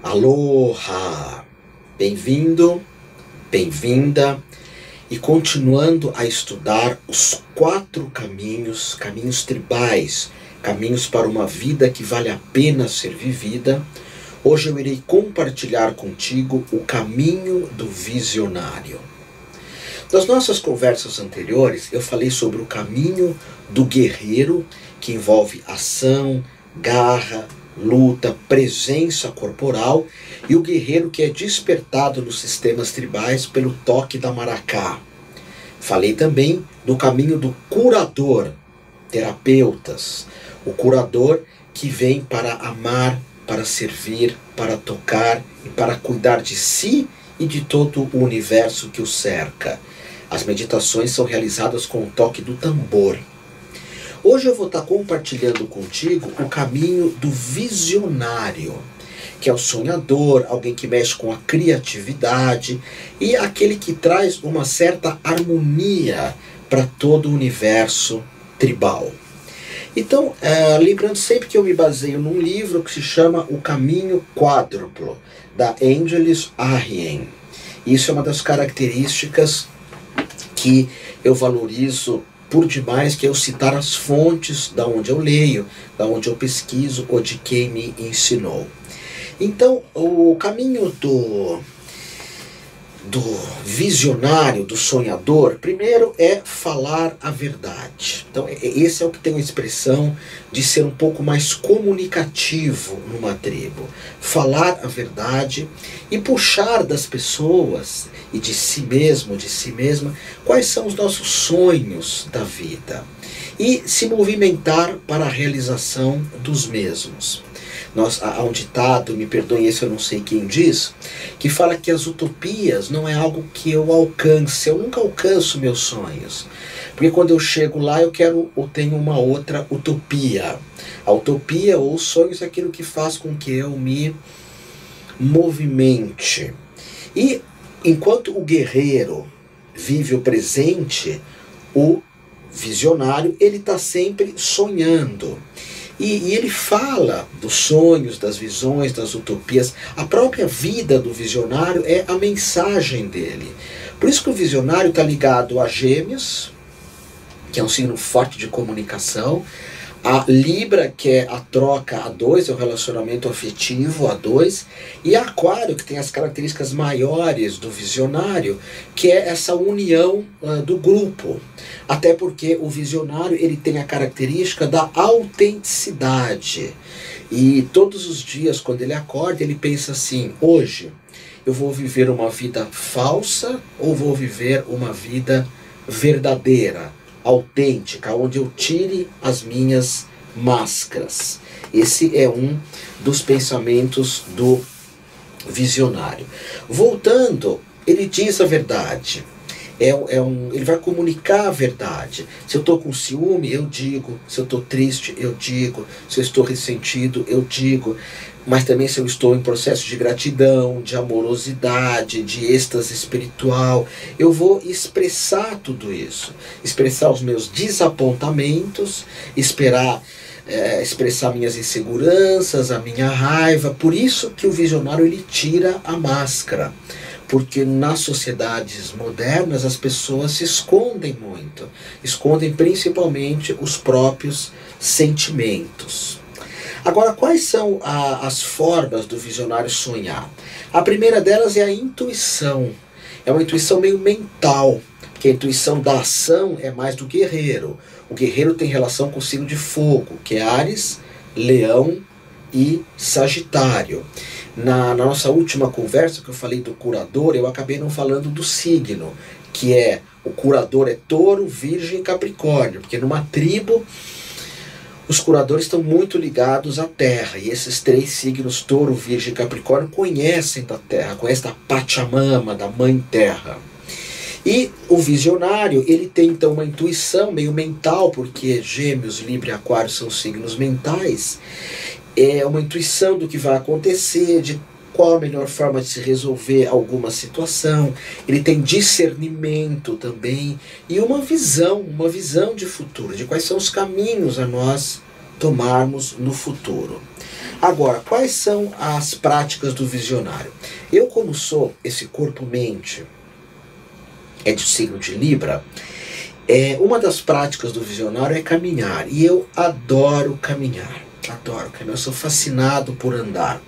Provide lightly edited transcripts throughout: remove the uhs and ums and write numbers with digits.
Aloha! Bem-vindo, bem-vinda, e continuando a estudar os 4 caminhos tribais, caminhos para uma vida que vale a pena ser vivida. Hoje eu irei compartilhar contigo o caminho do visionário. Nas nossas conversas anteriores, eu falei sobre o caminho do guerreiro, que envolve ação, garra, luta, presença corporal, e o guerreiro que é despertado nos sistemas tribais pelo toque da maracá. Falei também do caminho do curador, terapeutas, o curador que vem para amar, para servir, para tocar e para cuidar de si e de todo o universo que o cerca. As meditações são realizadas com o toque do tambor. Hoje eu vou estar compartilhando contigo o caminho do visionário, que é o sonhador, alguém que mexe com a criatividade e aquele que traz uma certa harmonia para todo o universo tribal. Então, lembrando sempre que eu me baseio num livro que se chama O Caminho Quádruplo, da Angelis Arrien. Isso é uma das características que eu valorizo por demais, que é eu citar as fontes da onde eu leio, da onde eu pesquiso ou de quem me ensinou. Então, o caminho do visionário, do sonhador, primeiro é falar a verdade. Então, esse é o que tem a expressão de ser um pouco mais comunicativo numa tribo. Falar a verdade e puxar das pessoas e de si mesmo, de si mesma, quais são os nossos sonhos da vida e se movimentar para a realização dos mesmos. Há um ditado, me perdoem, esse eu não sei quem diz, que fala que as utopias não é algo que eu alcance. Eu nunca alcanço meus sonhos, porque quando eu chego lá eu tenho uma outra utopia. A utopia ou os sonhos é aquilo que faz com que eu me movimente. E enquanto o guerreiro vive o presente, o visionário ele está sempre sonhando. E ele fala dos sonhos, das visões, das utopias. A própria vida do visionário é a mensagem dele. Por isso que o visionário está ligado a Gêmeos, que é um signo forte de comunicação, a Libra, que é a troca a 2, é o relacionamento afetivo a 2, e a Aquário, que tem as características maiores do visionário, que é essa união do grupo. Até porque o visionário ele tem a característica da autenticidade. E todos os dias, quando ele acorda, ele pensa assim: hoje eu vou viver uma vida falsa ou vou viver uma vida verdadeira, autêntica, onde eu tire as minhas máscaras. Esse é um dos pensamentos do visionário. Voltando, ele diz a verdade. Ele vai comunicar a verdade. Se eu estou com ciúme, eu digo. Se eu estou triste, eu digo. Se eu estou ressentido, eu digo. Mas também se eu estou em processo de gratidão, de amorosidade, de êxtase espiritual, eu vou expressar tudo isso. Expressar os meus desapontamentos, expressar minhas inseguranças, a minha raiva. Por isso que o visionário ele tira a máscara. Porque nas sociedades modernas as pessoas se escondem muito. Escondem principalmente os próprios sentimentos. Agora, quais são as formas do visionário sonhar? A primeira delas é a intuição. É uma intuição meio mental, porque a intuição da ação é mais do guerreiro. O guerreiro tem relação com o signo de fogo, que é Áries, Leão e Sagitário. Na nossa última conversa que eu falei do curador, eu acabei não falando do signo, que é o curador é Touro, Virgem e Capricórnio, porque numa tribo os curadores estão muito ligados à Terra, e esses 3 signos, Touro, Virgem e Capricórnio, conhecem da Terra, conhecem da Pachamama, da Mãe Terra. E o visionário, ele tem então uma intuição meio mental, porque Gêmeos, Libra e Aquário são signos mentais. É uma intuição do que vai acontecer, de qual a melhor forma de se resolver alguma situação. Ele tem discernimento também e uma visão de futuro, de quais são os caminhos a nós tomarmos no futuro. Agora, quais são as práticas do visionário? Eu, como sou esse corpo-mente, é de signo de Libra, uma das práticas do visionário é caminhar. E eu adoro caminhar. Adoro caminhar. Eu sou fascinado por andar.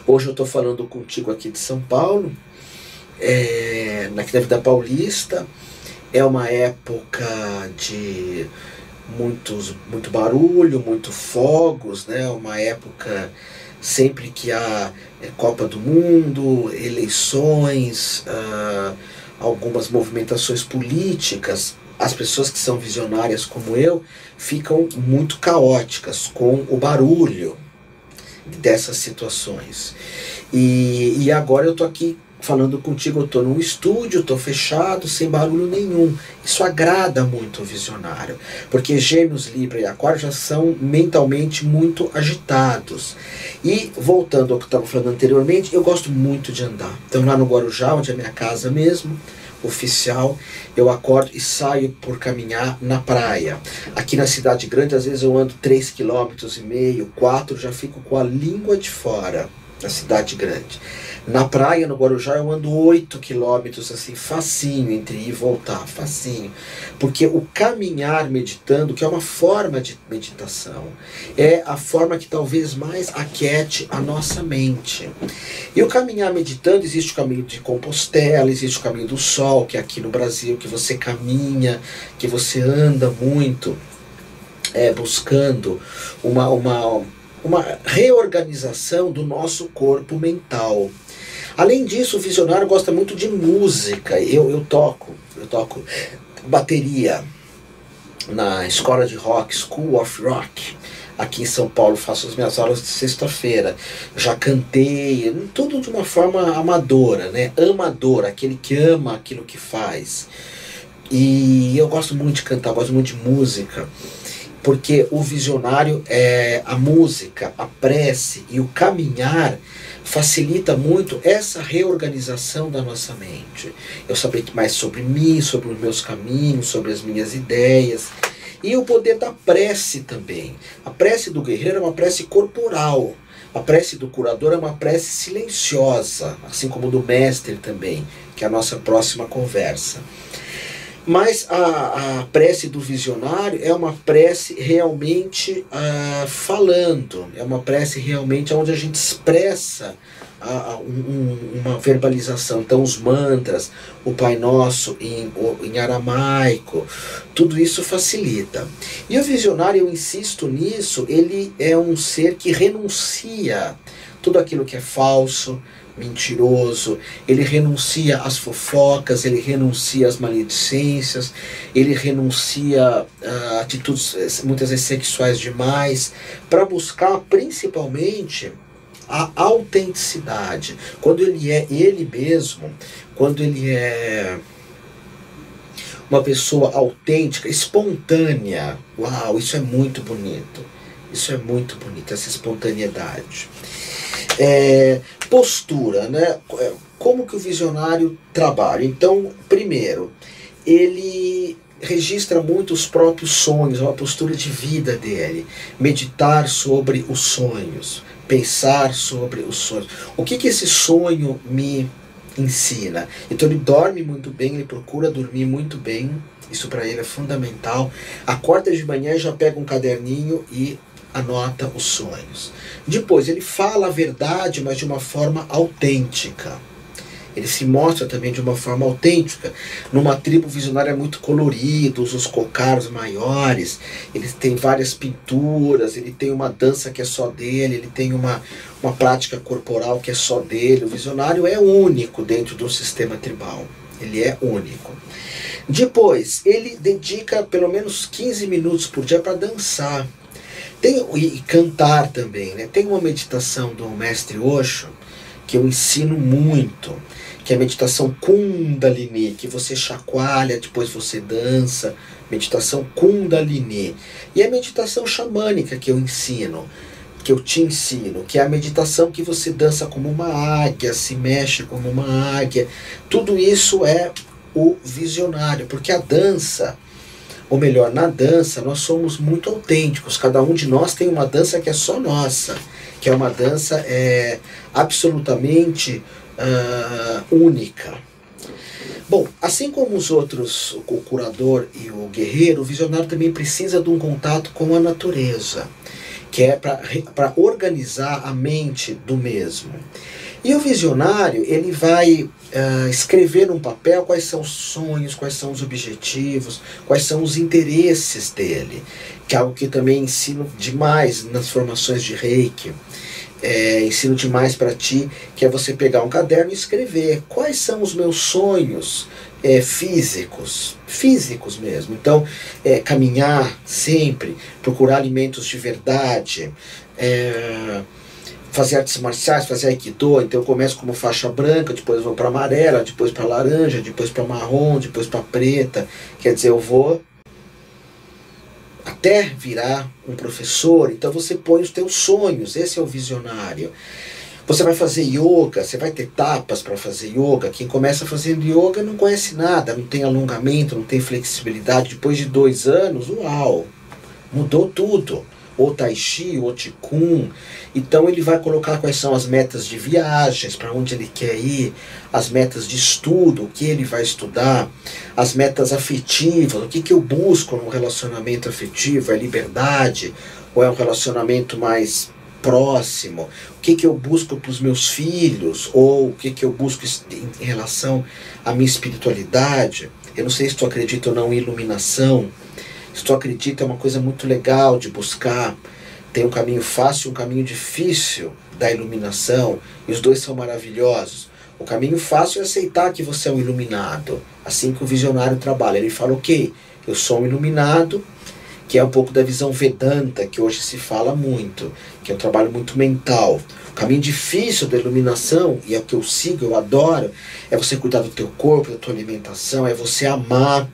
Hoje eu estou falando contigo aqui de São Paulo, aqui na Vida Paulista. É uma época de muito barulho, muito fogos, né? Uma época sempre que há Copa do Mundo, eleições, algumas movimentações políticas. As pessoas que são visionárias como eu ficam muito caóticas com o barulho dessas situações. E agora eu estou aqui falando contigo, eu estou num estúdio, estou fechado, sem barulho nenhum. Isso agrada muito o visionário, porque Gêmeos, Libra e Aquário já são mentalmente muito agitados. E voltando ao que eu estava falando anteriormente, eu gosto muito de andar. Então lá no Guarujá, onde é a minha casa mesmo, oficial, eu acordo e saio por caminhar na praia. Aqui na cidade grande, às vezes eu ando 3,5 km, 4, já fico com a língua de fora, na cidade grande. Na praia, no Guarujá, eu ando 8 quilômetros, assim, facinho, entre ir e voltar, facinho. Porque o caminhar meditando, que é uma forma de meditação, é a forma que talvez mais aquiete a nossa mente. E o caminhar meditando, existe o caminho de Compostela, existe o caminho do Sol, que é aqui no Brasil, que você caminha, que você anda muito, buscando uma reorganização do nosso corpo mental. Além disso, o visionário gosta muito de música. Eu toco bateria na escola de rock, School of Rock. Aqui em São Paulo faço as minhas aulas de sexta-feira. Já cantei, tudo de uma forma amadora, né? Amadora, aquele que ama aquilo que faz. E eu gosto muito de cantar, gosto muito de música. Porque o visionário, a música, a prece e o caminhar facilita muito essa reorganização da nossa mente. Eu saber mais sobre mim, sobre os meus caminhos, sobre as minhas ideias. E o poder da prece também. A prece do guerreiro é uma prece corporal. A prece do curador é uma prece silenciosa, assim como do mestre também, que é a nossa próxima conversa. Mas a prece do visionário é uma prece realmente falando, é uma prece realmente onde a gente expressa uma verbalização. Então os mantras, o Pai Nosso em aramaico, tudo isso facilita. E o visionário, eu insisto nisso, ele é um ser que renuncia tudo aquilo que é falso, mentiroso, ele renuncia às fofocas, ele renuncia às maledicências, ele renuncia a atitudes muitas vezes sexuais demais, para buscar principalmente a autenticidade. Quando ele é ele mesmo, quando ele é uma pessoa autêntica, espontânea, uau, isso é muito bonito. Isso é muito bonito, essa espontaneidade. Postura, né? Como que o visionário trabalha? Então, primeiro, ele registra muito os próprios sonhos, uma postura de vida dele. Meditar sobre os sonhos, pensar sobre os sonhos. O que esse sonho me ensina? Então ele dorme muito bem, ele procura dormir muito bem, isso para ele é fundamental. Acorda de manhã e já pega um caderninho e anota os sonhos. Depois ele fala a verdade, mas de uma forma autêntica. Ele se mostra também de uma forma autêntica. Numa tribo visionária muito colorido, os cocaros maiores, ele tem várias pinturas, ele tem uma dança que é só dele, ele tem uma prática corporal que é só dele. O visionário é único dentro do sistema tribal. Ele é único. Depois, ele dedica pelo menos 15 minutos por dia para dançar. E cantar também, né? Tem uma meditação do mestre Osho que eu ensino muito, que é a meditação Kundalini, que você chacoalha, depois você dança, meditação Kundalini. E a meditação xamânica que eu ensino, que eu te ensino, que é a meditação que você dança como uma águia, se mexe como uma águia. Tudo isso é o visionário, porque a dança, ou melhor, na dança, nós somos muito autênticos. Cada um de nós tem uma dança que é só nossa, que é uma dança absolutamente única. Bom, assim como os outros, o curador e o guerreiro, o visionário também precisa de um contato com a natureza, que é para organizar a mente do mesmo. E o visionário, ele vai escrever num papel quais são os sonhos, quais são os objetivos, quais são os interesses dele, que é algo que também ensino demais nas formações de Reiki. Ensino demais para ti, que é você pegar um caderno e escrever quais são os meus sonhos físicos mesmo. Então, caminhar sempre, procurar alimentos de verdade, fazer artes marciais, fazer aikido. Então eu começo como faixa branca, depois vou para amarela, depois para laranja, depois para marrom, depois para preta. Quer dizer, eu vou até virar um professor. Então você põe os teus sonhos, esse é o visionário. Você vai fazer yoga, você vai ter etapas para fazer yoga. Quem começa fazendo yoga não conhece nada, não tem alongamento, não tem flexibilidade. Depois de 2 anos, uau, mudou tudo. Ou tai chi, ou qigong. Então ele vai colocar quais são as metas de viagens, para onde ele quer ir, as metas de estudo, o que ele vai estudar, as metas afetivas, o que eu busco num relacionamento afetivo, é liberdade, ou é um relacionamento mais próximo, o que eu busco para os meus filhos, ou o que eu busco em relação à minha espiritualidade. Eu não sei se tu acredita ou não em iluminação. Se tu acredita, é uma coisa muito legal de buscar. Tem um caminho fácil e um caminho difícil da iluminação, e os dois são maravilhosos. O caminho fácil é aceitar que você é um iluminado, assim que o visionário trabalha. Ele fala, ok, eu sou um iluminado, que é um pouco da visão Vedanta, que hoje se fala muito, que é um trabalho muito mental. O caminho difícil da iluminação, e é o que eu sigo, eu adoro, é você cuidar do teu corpo, da tua alimentação, é você amar,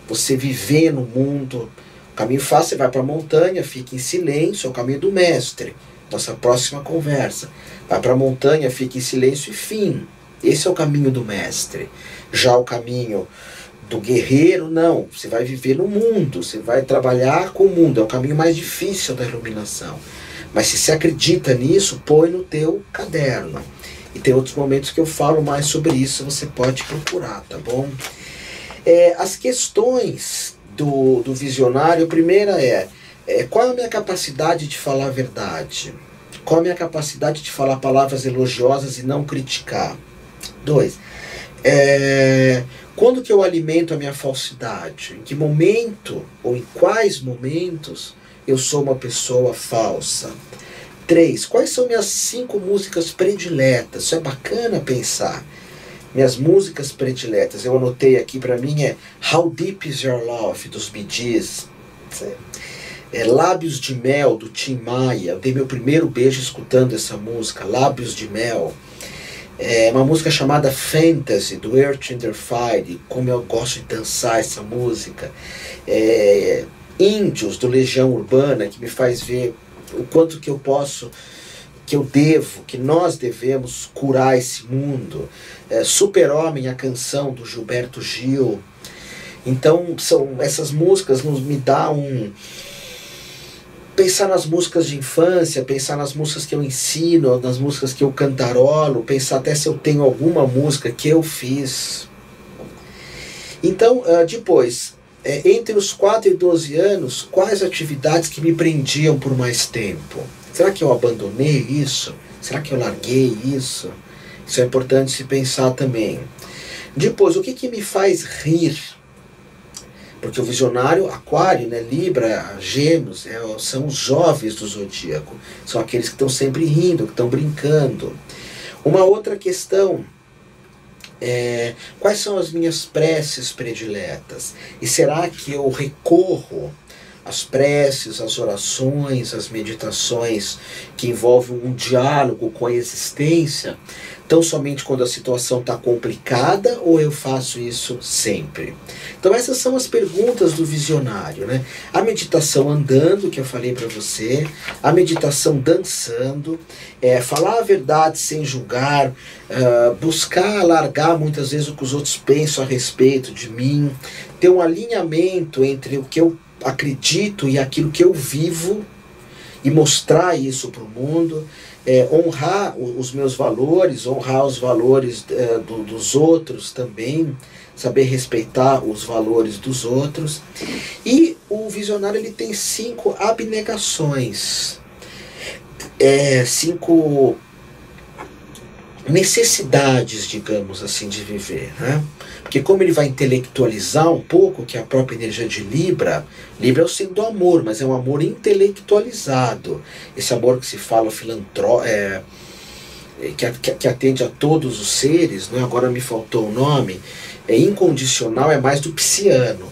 você viver no mundo. O caminho fácil, você vai para a montanha, fica em silêncio, é o caminho do mestre. Nossa próxima conversa. Vai para a montanha, fica em silêncio e fim. Esse é o caminho do mestre. Já o caminho do guerreiro, não. Você vai viver no mundo, você vai trabalhar com o mundo. É o caminho mais difícil da iluminação. Mas se você acredita nisso, põe no teu caderno. E tem outros momentos que eu falo mais sobre isso, você pode procurar, tá bom? As questões do visionário, a primeira qual é a minha capacidade de falar a verdade? Qual é a minha capacidade de falar palavras elogiosas e não criticar? 2, quando que eu alimento a minha falsidade? Em que momento, ou em quais momentos, eu sou uma pessoa falsa? 3, quais são minhas 5 músicas prediletas? Isso é bacana pensar. Minhas músicas prediletas, eu anotei aqui para mim, How Deep Is Your Love, dos Bee Gees. Lábios de Mel, do Tim Maia. Eu dei meu primeiro beijo escutando essa música, Lábios de Mel. Uma música chamada Fantasy, do Earth in the Fire, como eu gosto de dançar essa música. Índios, do Legião Urbana, que me faz ver o quanto que eu posso, que eu devo, que nós devemos curar esse mundo. Super-Homem, a canção do Gilberto Gil. Então, essas músicas me dão pensar nas músicas de infância, pensar nas músicas que eu ensino, nas músicas que eu cantarolo, pensar até se eu tenho alguma música que eu fiz. Então, depois, entre os 4 e 12 anos, quais atividades que me prendiam por mais tempo? Será que eu abandonei isso? Será que eu larguei isso? Isso é importante se pensar também. Depois, o que me faz rir? Porque o visionário, Aquário, né, Libra, Gêmeos, são os jovens do zodíaco. São aqueles que estão sempre rindo, que estão brincando. Uma outra questão quais são as minhas preces prediletas? E será que eu recorro as preces, as orações, as meditações que envolvem um diálogo com a existência, tão somente quando a situação está complicada, ou eu faço isso sempre? Então essas são as perguntas do visionário, né? A meditação andando, que eu falei para você, a meditação dançando, falar a verdade sem julgar, buscar alargar muitas vezes o que os outros pensam a respeito de mim, ter um alinhamento entre o que eu acredito e aquilo que eu vivo, e mostrar isso para o mundo, honrar os meus valores, honrar os valores dos outros também, saber respeitar os valores dos outros. E o visionário ele tem 5 abnegações, 5 necessidades, digamos assim, de viver, né? Porque como ele vai intelectualizar um pouco, que é a própria energia de Libra, Libra é o signo do amor, mas é um amor intelectualizado. Esse amor que se fala que atende a todos os seres, né? Agora me faltou o nome, incondicional, é mais do pisciano.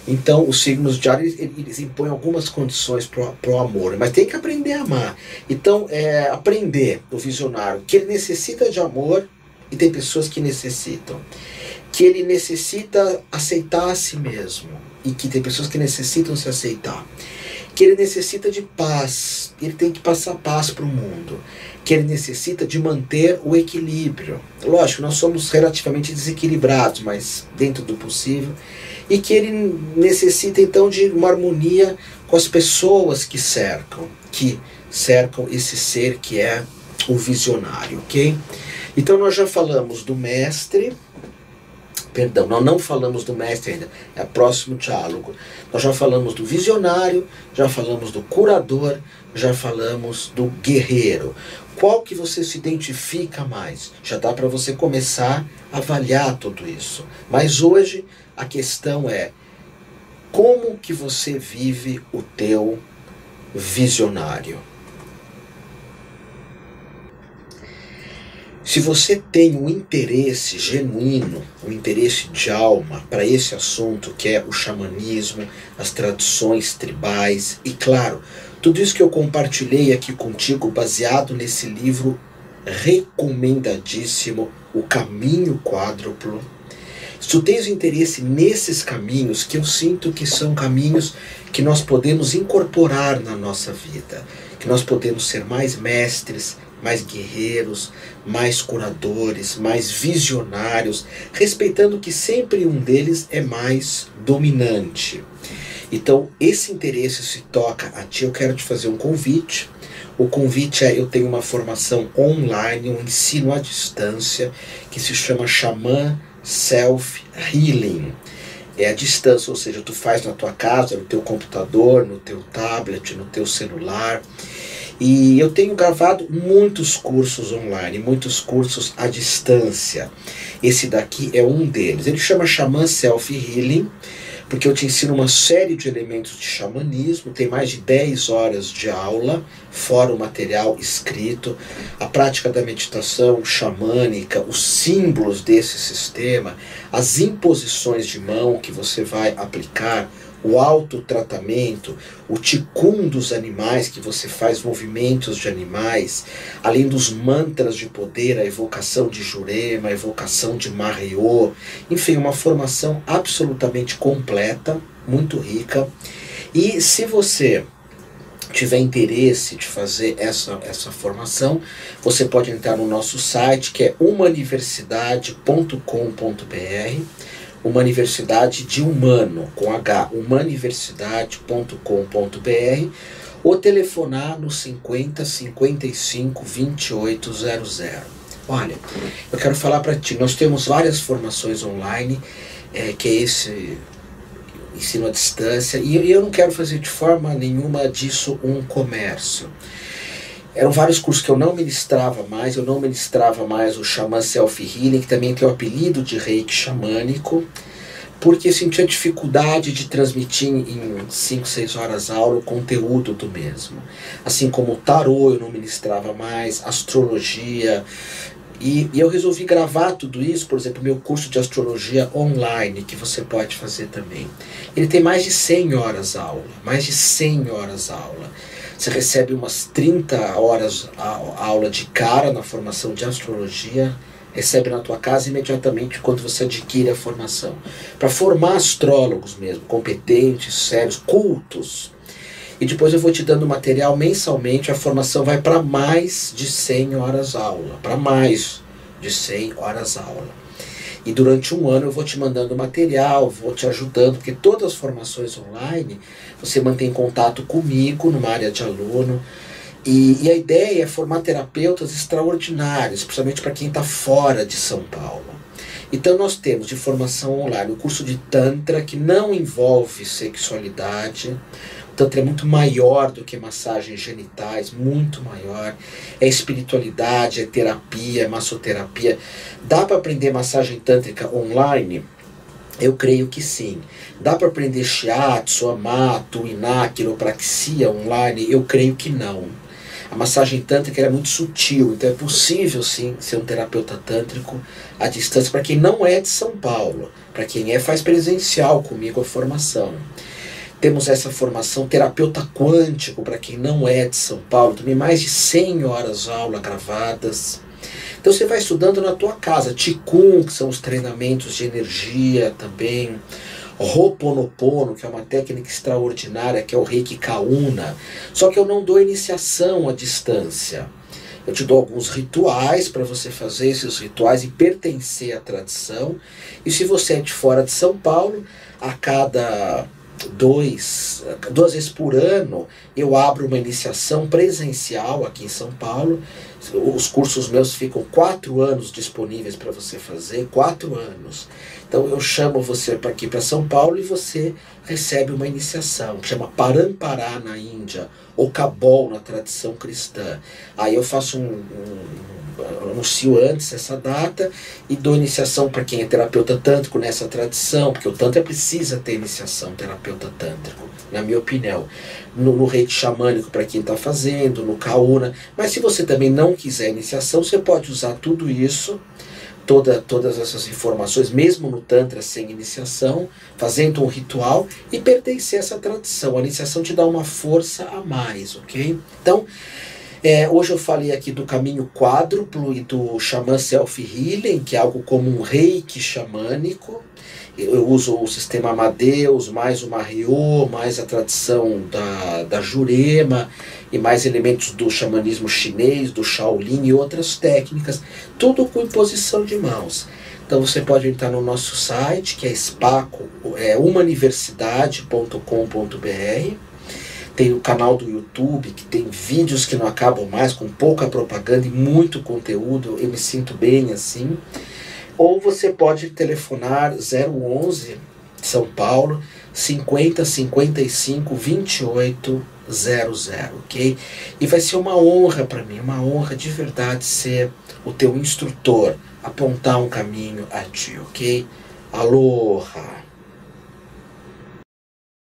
Então os signos de ar, eles impõem algumas condições para o amor, mas tem que aprender a amar. Então aprender, o visionário, que ele necessita de amor, e tem pessoas que necessitam. Que ele necessita aceitar a si mesmo, e que tem pessoas que necessitam se aceitar. Que ele necessita de paz, ele tem que passar paz para o mundo. Que ele necessita de manter o equilíbrio. Lógico, nós somos relativamente desequilibrados, mas dentro do possível. E que ele necessita então de uma harmonia com as pessoas que cercam esse ser que é o visionário, ok? Então nós já falamos do mestre. Perdão, nós não falamos do mestre ainda, é o próximo diálogo. Nós já falamos do visionário, já falamos do curador, já falamos do guerreiro. Qual que você se identifica mais? Já dá para você começar a avaliar tudo isso. Mas hoje a questão é: como que você vive o teu visionário? Se você tem um interesse genuíno, um interesse de alma para esse assunto que é o xamanismo, as tradições tribais e, claro, tudo isso que eu compartilhei aqui contigo baseado nesse livro recomendadíssimo, O Caminho Quádruplo. Se tu tens interesse nesses caminhos, que eu sinto que são caminhos que nós podemos incorporar na nossa vida, que nós podemos ser mais mestres, mais guerreiros, mais curadores, mais visionários, respeitando que sempre um deles é mais dominante. Então, esse interesse se toca a ti, eu quero te fazer um convite. O convite eu tenho uma formação online, um ensino à distância, que se chama Xamã Self Healing. É à distância, ou seja, tu faz na tua casa, no teu computador, no teu tablet, no teu celular. E eu tenho gravado muitos cursos online, muitos cursos à distância. Esse daqui é um deles. Ele chama Xamã Self Healing, porque eu te ensino uma série de elementos de xamanismo. Tem mais de 10 horas de aula, fora o material escrito, a prática da meditação xamânica, os símbolos desse sistema, as imposições de mão que você vai aplicar, o autotratamento, o ticum dos animais, que você faz movimentos de animais, além dos mantras de poder, a evocação de Jurema, a evocação de Mahriô, enfim, uma formação absolutamente completa, muito rica. E se você tiver interesse de fazer essa formação, você pode entrar no nosso site, que é humaniversidade.com.br, uma universidade de humano, com H, humaniversidade.com.br, ou telefonar no 50 55 2800. Olha, eu quero falar para ti, nós temos várias formações online, que é esse ensino à distância, e eu não quero fazer de forma nenhuma disso um comércio. Eram vários cursos que eu não ministrava mais o Xamã Self Healing, que também tem o apelido de reiki xamânico, porque eu sentia dificuldade de transmitir em 5, 6 horas aula o conteúdo do mesmo. Assim como o tarô eu não ministrava mais, astrologia, E eu resolvi gravar tudo isso, por exemplo, meu curso de astrologia online, que você pode fazer também. Ele tem mais de 100 horas aula, mais de 100 horas aula. Você recebe umas 30 horas aula de cara na formação de astrologia, recebe na tua casa imediatamente quando você adquire a formação. Para formar astrólogos mesmo, competentes, sérios, cultos. E depois eu vou te dando material mensalmente, a formação vai para mais de 100 horas aula, para mais de 100 horas aula. E durante um ano eu vou te mandando material, vou te ajudando, porque todas as formações online, você mantém contato comigo numa área de aluno, e a ideia é formar terapeutas extraordinários, principalmente para quem está fora de São Paulo. Então nós temos de formação online o curso de Tantra, que não envolve sexualidade. Tantra é muito maior do que massagens genitais, muito maior. É espiritualidade, é terapia, é massoterapia. Dá para aprender massagem tântrica online? Eu creio que sim. Dá para aprender shiatsu, hamato, iná, quiropraxia online? Eu creio que não. A massagem tântrica é muito sutil, então é possível sim ser um terapeuta tântrico à distância para quem não é de São Paulo. Para quem é, faz presencial comigo a formação. Temos essa formação terapeuta quântico para quem não é de São Paulo, também mais de 100 horas de aula gravadas. Então você vai estudando na tua casa. Qigong, que são os treinamentos de energia também. Ho'oponopono, que é uma técnica extraordinária, que é o Reiki Kauna. Só que eu não dou iniciação à distância. Eu te dou alguns rituais para você fazer esses rituais e pertencer à tradição. E se você é de fora de São Paulo, a cada duas vezes por ano eu abro uma iniciação presencial aqui em São Paulo. Os cursos meus ficam 4 anos disponíveis para você fazer, 4 anos. Então eu chamo você para aqui para São Paulo e você recebe uma iniciação, que chama Parampará na Índia, ou Cabol na tradição cristã. Aí eu faço anuncio antes essa data e dou iniciação para quem é terapeuta tântrico nessa tradição, porque o Tantra precisa ter iniciação terapeuta tântrico, na minha opinião. No reiki xamânico para quem está fazendo, no Kauna. Mas se você também não quiser iniciação, você pode usar tudo isso, todas essas informações, mesmo no Tantra sem iniciação, fazendo um ritual e pertencer a essa tradição. A iniciação te dá uma força a mais, ok? Então, hoje eu falei aqui do caminho quádruplo e do Xamã Self-Healing, que é algo como um reiki xamânico. Eu uso o sistema Amadeus, mais o Mahyo, mais a tradição da Jurema, e mais elementos do xamanismo chinês, do Shaolin e outras técnicas, tudo com imposição de mãos. Então você pode entrar no nosso site, que é umauniversidade.com.br. Tem o canal do YouTube, que tem vídeos que não acabam mais, com pouca propaganda e muito conteúdo. Eu me sinto bem assim. Ou você pode telefonar 011 São Paulo 50 55 28 00, ok? E vai ser uma honra para mim, uma honra de verdade ser o teu instrutor, apontar um caminho a ti, ok? Aloha!